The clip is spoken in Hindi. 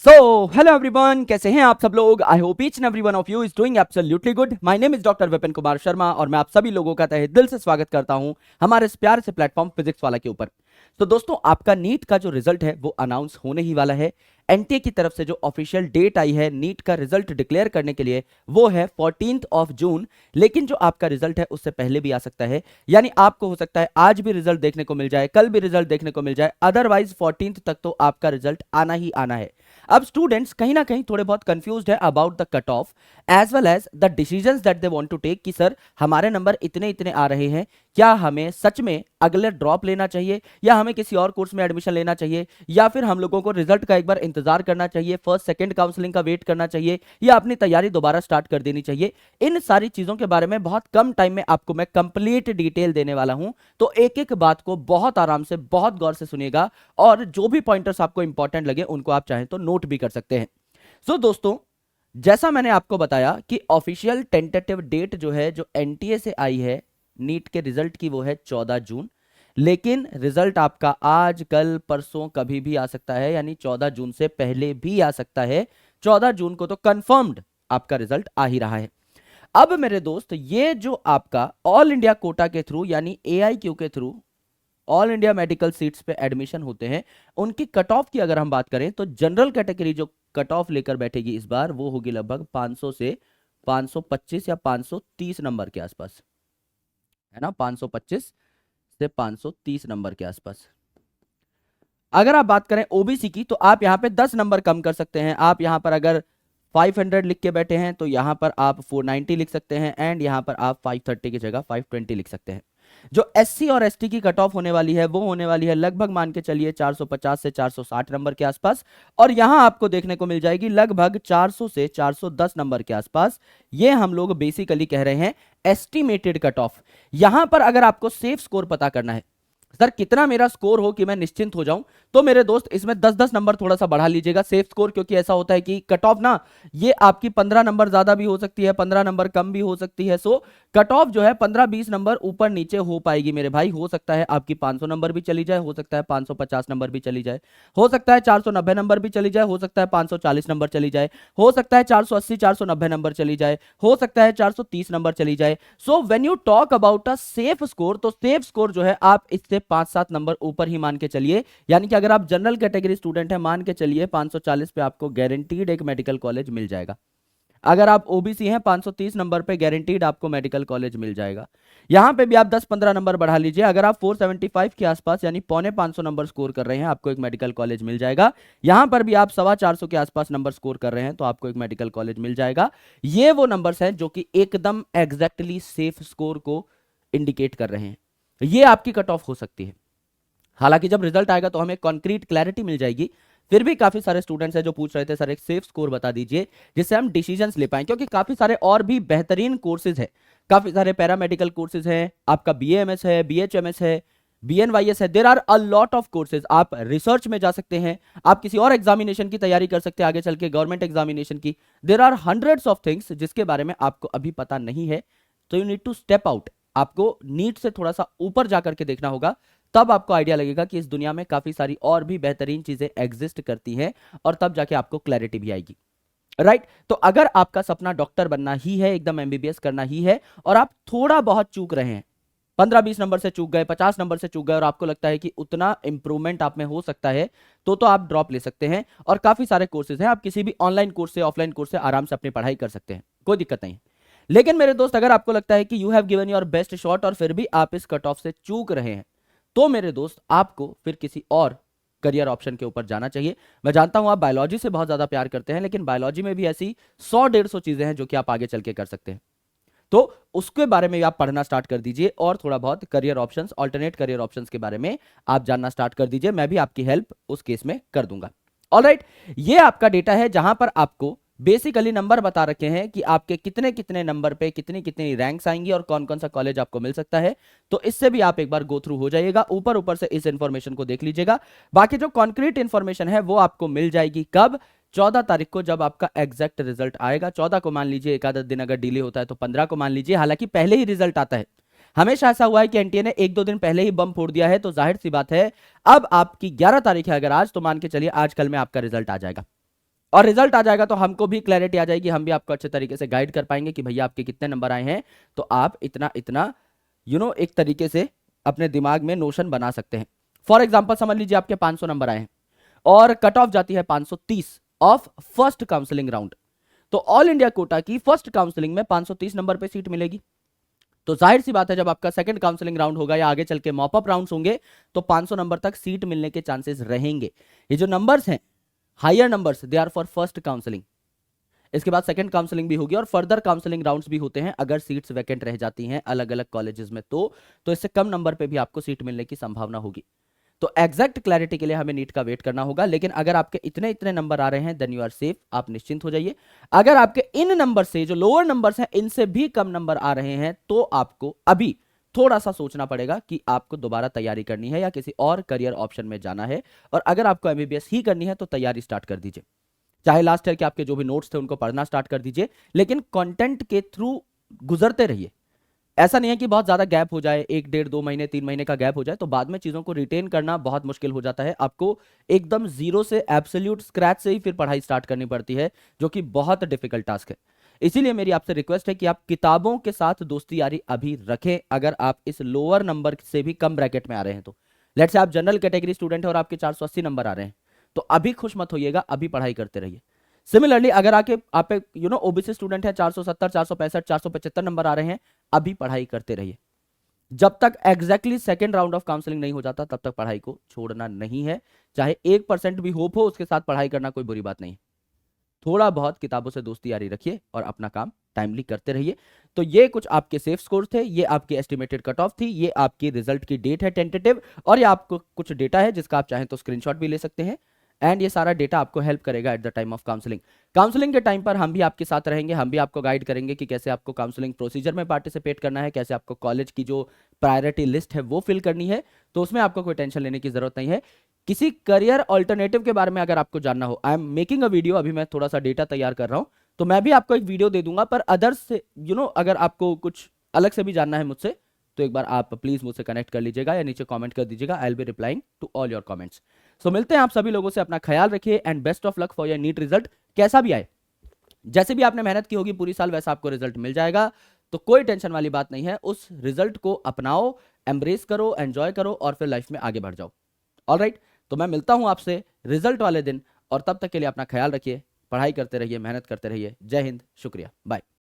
सो हेलो एवरीवन, कैसे हैं आप सब लोग। I hope each and every one of you is doing absolutely good. My name is doctor Vipin Kumar Sharma और मैं आप सभी लोगों का तहे दिल से स्वागत करता हूं हमारे इस प्यारे से प्लेटफॉर्म फिजिक्स वाला के ऊपर। तो दोस्तों, आपका नीट का जो रिजल्ट है वो अनाउंस होने ही वाला है। एनटीए की तरफ से जो ऑफिशियल डेट आई है नीट का रिजल्ट डिक्लेयर करने के लिए वो है 14 जून। लेकिन जो आपका रिजल्ट है उससे पहले भी आ सकता है, यानी आपको हो सकता है आज भी रिजल्ट देखने को मिल जाए, कल भी रिजल्ट देखने को मिल जाए, अदरवाइज 14 तक तो आपका रिजल्ट आना ही आना है। अब स्टूडेंट्स कहीं ना कहीं थोड़े बहुत कंफ्यूज्ड है about the cut off as well as the decisions that they want to take कि सर हमारे नंबर इतने इतने आ रहे हैं, क्या हमें सच में अगले ड्रॉप लेना चाहिए या हमें किसी और कोर्स में एडमिशन लेना चाहिए, या फिर हम लोगों को रिजल्ट का एक बार इंतजार करना चाहिए, फर्स्ट सेकंड काउंसलिंग का वेट करना चाहिए, या अपनी तैयारी दोबारा स्टार्ट कर देनी चाहिए। इन सारी चीजों के बारे में बहुत कम टाइम में आपको मैं कंप्लीट डिटेल देने वाला हूं, तो एक एक बात को बहुत आराम से बहुत गौर से सुनिएगा और जो भी पॉइंटर्स आपको इंपॉर्टेंट लगे उनको आप चाहें तो नोट भी कर सकते हैं। सो दोस्तों, जैसा मैंने आपको बताया कि ऑफिशियल टेंटेटिव डेट जो है जो एनटीए से आई है नीट के रिजल्ट की वो है 14 जून। लेकिन रिजल्ट आपका आज कल परसों कभी भी आ सकता है, यानी 14 जून से पहले भी आ सकता है। 14 जून को तो कंफर्म्ड आपका रिजल्ट आ ही रहा है। अब मेरे दोस्त, ये जो आपका ऑल इंडिया कोटा के थ्रू यानी एआईक्यू के through all India medical seats पे एडमिशन होते हैं, उनकी कट ऑफ की अगर हम बात करें तो जनरल कैटेगरी जो कट ऑफ लेकर बैठेगी इस बार वो होगी लगभग 500 से 525 या 530 नंबर के आसपास, है ना। 525 से 530 नंबर के आसपास। अगर आप बात करें ओबीसी की तो आप यहां पे 10 नंबर कम कर सकते हैं। आप यहां पर अगर 500 लिख के बैठे हैं तो यहां पर आप 490 लिख सकते हैं, एंड यहां पर आप 530 की जगह 520 लिख सकते हैं। जो एससी और एसटी की कट ऑफ होने वाली है वो होने वाली है लगभग मान के चलिए 450 से 460 नंबर के आसपास, और यहां आपको देखने को मिल जाएगी लगभग 400 से 410 नंबर के आसपास। ये हम लोग बेसिकली कह रहे हैं एस्टिमेटेड कट ऑफ। यहां पर अगर आपको सेफ स्कोर पता करना है, सर कितना मेरा स्कोर हो कि मैं निश्चिंत हो जाऊं, तो मेरे दोस्त इसमें 10-10 नंबर थोड़ा सा बढ़ा लीजिएगा सेफ स्कोर, क्योंकि ऐसा होता है कि कट ऑफ ना ये आपकी 15 नंबर ज्यादा भी हो सकती है, 15 नंबर कम भी हो सकती है। सो कट ऑफ जो है 15-20 नंबर ऊपर नीचे हो पाएगी मेरे भाई। हो सकता है आपकी 500 नंबर भी चली जाए, हो सकता है 550 नंबर भी चली जाए, हो सकता है 490 नंबर भी चली जाए, हो सकता है 540 नंबर चली जाए, हो सकता है 480 490 नंबर चली जाए, हो सकता है 430 नंबर चली जाए। So when you talk about a safe score, तो सेफ स्कोर जो है आप इससे 5-7 नंबर ऊपर ही मान के चलिए। यानी कि अगर आप जनरल कैटेगरी स्टूडेंट हैं, मान के चलिए 540 पे आपको गारंटीड एक मेडिकल कॉलेज मिल जाएगा। अगर आप ओबीसी हैं 530 नंबर पे गारंटीड आपको मेडिकल कॉलेज मिल जाएगा। यहां पे भी आप 10-15 नंबर बढ़ा लीजिए, अगर आप 475 के आसपास यानी पौने 500 नंबर स्कोर कर रहे हैं आपको एक मेडिकल कॉलेज मिल जाएगा। यहां पर भी आप 425 के आसपास नंबर स्कोर कर रहे हैं तो आपको एक मेडिकल कॉलेज मिल जाएगा। ये वो नंबर्स हैं जो कि एकदम एग्जैक्टली सेफ स्कोर को इंडिकेट कर रहे हैं। ये आपकी कट ऑफ हो सकती है। हालांकि जब रिजल्ट आएगा तो हमें कॉन्क्रीट क्लैरिटी मिल जाएगी। फिर भी काफी सारे स्टूडेंट्स हैं जो पूछ रहे थे सर एक सेफ स्कोर बता दीजिए जिससे हम डिसीजंस ले पाएं, क्योंकि काफी सारे और भी बेहतरीन कोर्सेज हैं, काफी सारे पैरामेडिकल कोर्सेज हैं, आपका बीएएमएस है, बीएचएमएस है, बीएनवाईएस है। There are a lot of courses. आप रिसर्च में जा सकते हैं, आप किसी और एग्जामिनेशन की तैयारी कर सकते हैं आगे चल के, गवर्नमेंट एग्जामिनेशन की। There are hundreds of things जिसके बारे में आपको अभी पता नहीं है, तो you need to step out. आपको नीट से थोड़ा सा ऊपर जाकर के देखना होगा, तब आपको आइडिया लगेगा कि इस दुनिया में काफी सारी और भी बेहतरीन चीजें एग्जिस्ट करती हैं, और तब जाके आपको क्लैरिटी भी आएगी। राइट तो अगर आपका सपना डॉक्टर बनना ही है, एकदम एमबीबीएस करना ही है, और आप थोड़ा बहुत चूक रहे हैं, 15-20 नंबर से चूक गए, 50 नंबर से चूक गए, और आपको लगता है कि उतना इंप्रूवमेंट आप में हो सकता है, तो आप ड्रॉप ले सकते हैं। और काफी सारे कोर्सेज हैं, आप किसी भी ऑनलाइन कोर्स से ऑफलाइन कोर्स से आराम से अपनी पढ़ाई कर सकते हैं, कोई दिक्कत नहीं। लेकिन मेरे दोस्त, अगर आपको लगता है कि you have given your best shot और फिर भी आप इस कट ऑफ से चूक रहे हैं, तो मेरे दोस्त आपको फिर किसी और करियर ऑप्शन के ऊपर जाना चाहिए। मैं जानता हूं आप बायोलॉजी से बहुत ज्यादा प्यार करते हैं, लेकिन बायोलॉजी में भी ऐसी 100-150 चीजें हैं जो कि आप आगे चल के कर सकते हैं, तो उसके बारे में आप पढ़ना स्टार्ट कर दीजिए और थोड़ा बहुत career options, alternate career options के बारे में आप जानना स्टार्ट कर दीजिए। मैं भी आपकी हेल्प उस केस में कर दूंगा। ऑलराइट, ये आपका डेटा है जहां पर आपको बेसिकली नंबर बता रखे हैं कि आपके कितने कितने नंबर पे कितनी कितनी रैंक्स आएंगी और कौन कौन सा कॉलेज आपको मिल सकता है। तो इससे भी आप एक बार गो थ्रू हो जाइएगा, ऊपर ऊपर से इस इंफॉर्मेशन को देख लीजिएगा। बाकी जो कॉन्क्रीट इंफॉर्मेशन है वो आपको मिल जाएगी कब? 14 तारीख को, जब आपका एग्जैक्ट रिजल्ट आएगा। 14 को मान लीजिए, एक आधा दिन अगर डिले होता है तो 15 को मान लीजिए। हालांकि पहले ही रिजल्ट आता है, हमेशा ऐसा हुआ है कि एनटीए ने 1-2 दिन पहले ही बम फोड़ दिया है, तो जाहिर सी बात है अब आपकी 11 तारीख है अगर आज, तो मान के चलिए आज कल में आपका रिजल्ट आ जाएगा। और रिजल्ट आ जाएगा तो हमको भी क्लैरिटी आ जाएगी, हम भी आपको अच्छे तरीके से गाइड कर पाएंगे कि भैया आपके कितने नंबर आए हैं, तो आप इतना इतना एक तरीके से अपने दिमाग में नोशन बना सकते हैं। फॉर एग्जाम्पल समझ लीजिए आपके 500 नंबर आए हैं और कट ऑफ जाती है 530 ऑफ फर्स्ट काउंसलिंग राउंड, तो ऑल इंडिया कोटा की फर्स्ट काउंसलिंग में 530 नंबर पे सीट मिलेगी। तो जाहिर सी बात है जब आपका सेकंड काउंसलिंग राउंड होगा या आगे चल के मॉप अप राउंड्स होंगे तो 500 नंबर तक सीट मिलने के चांसेस रहेंगे। ये जो नंबर्स हैं higher numbers, they are for first counselling. इसके बाद सेकंड काउंसलिंग भी होगी और फर्दर काउंसलिंग राउंड्स भी होते हैं अगर सीट्स वैकेंट रह जाती हैं अलग अलग कॉलेजेस में, तो इससे कम नंबर पे भी आपको सीट मिलने की संभावना होगी। तो एग्जैक्ट क्लैरिटी के लिए हमें नीट का वेट करना होगा, लेकिन अगर आपके इतने इतने नंबर आ रहे हैं देन यू आर सेफ, आप निश्चिंत हो जाइए। अगर आपके इन नंबर से जो लोअर नंबर्स हैं इनसे भी कम नंबर आ रहे हैं तो आपको अभी थोड़ा सा सोचना पड़ेगा कि आपको दोबारा तैयारी करनी है या किसी और करियर ऑप्शन में जाना है। और अगर आपको एमबीबीएस ही करनी है तो तैयारी स्टार्ट कर दीजिए, चाहे लास्ट ईयर के आपके जो भी नोट्स थे उनको पढ़ना स्टार्ट कर दीजिए, लेकिन कंटेंट के थ्रू गुजरते रहिए। ऐसा नहीं है कि बहुत ज्यादा गैप हो जाए, 1 1.5 2 महीने 3 महीने का गैप हो जाए तो बाद में चीजों को रिटेन करना बहुत मुश्किल हो जाता है। आपको एकदम जीरो से एब्सोल्यूट स्क्रैच से ही फिर पढ़ाई स्टार्ट करनी पड़ती है, जो कि बहुत डिफिकल्ट टास्क है। इसीलिए मेरी आपसे रिक्वेस्ट है कि आप किताबों के साथ दोस्ती यारी अभी रखें। अगर आप इस लोअर नंबर से भी कम ब्रैकेट में आ रहे हैं तो लेट्स से आप जनरल कैटेगरी स्टूडेंट है और आपके 480 नंबर आ रहे हैं, तो अभी खुश मत होइएगा, अभी पढ़ाई करते रहिए। सिमिलरली अगर आप ओबीसी स्टूडेंट है, 470 465 475 नंबर आ रहे हैं, अभी पढ़ाई करते रहिए। जब तक exactly second round of counselling नहीं हो जाता तब तक पढ़ाई को छोड़ना नहीं है। चाहे 1% भी होप हो उसके साथ पढ़ाई करना कोई बुरी बात नहीं है। थोड़ा बहुत किताबों से दोस्ती यारी रखिए और अपना काम टाइमली करते रहिए। तो ये कुछ आपके सेफ स्कोर थे, ये आपकी एस्टिमेटेड कट ऑफ थी, ये आपकी रिजल्ट की डेट है टेंटेटिव, और ये आपको कुछ डेटा है जिसका आप चाहें तो स्क्रीनशॉट भी ले सकते हैं। एंड ये सारा डेटा आपको हेल्प करेगा at the time of counselling. Counselling के टाइम पर हम भी आपके साथ रहेंगे, हम भी आपको गाइड करेंगे कि कैसे आपको काउंसलिंग प्रोसीजर में पार्टिसिपेट करना है, कैसे आपको कॉलेज की जो प्रायोरिटी लिस्ट है वो फिल करनी है। तो उसमें आपको कोई टेंशन लेने की जरूरत नहीं है। किसी करियर ऑल्टरनेटिव के बारे में अगर आपको जानना हो, I am making a video, अभी मैं थोड़ा सा डेटा तैयार कर रहा हूं, तो मैं भी आपको एक वीडियो दे दूंगा। पर अदर्स से अगर आपको कुछ अलग से भी जानना है मुझसे तो एक बार आप प्लीज मुझसे कनेक्ट कर लीजिएगा या नीचे कमेंट कर दीजिएगा। I will be replying to all your comments. So मिलते हैं आप सभी लोगों से, अपना ख्याल रखिए and best of luck for your NEET result. कैसा भी आए, जैसे भी आपने मेहनत की होगी पूरी साल वैसा आपको रिजल्ट मिल जाएगा, तो कोई टेंशन वाली बात नहीं है। उस रिजल्ट को अपनाओ, एम्ब्रेस करो, एंजॉय करो और फिर लाइफ में आगे बढ़ जाओ। ऑलराइट, तो मैं मिलता हूं आपसे रिजल्ट वाले दिन, और तब तक के लिए अपना ख्याल रखिए, पढ़ाई करते रहिए, मेहनत करते रहिए। जय हिंद, शुक्रिया, बाय।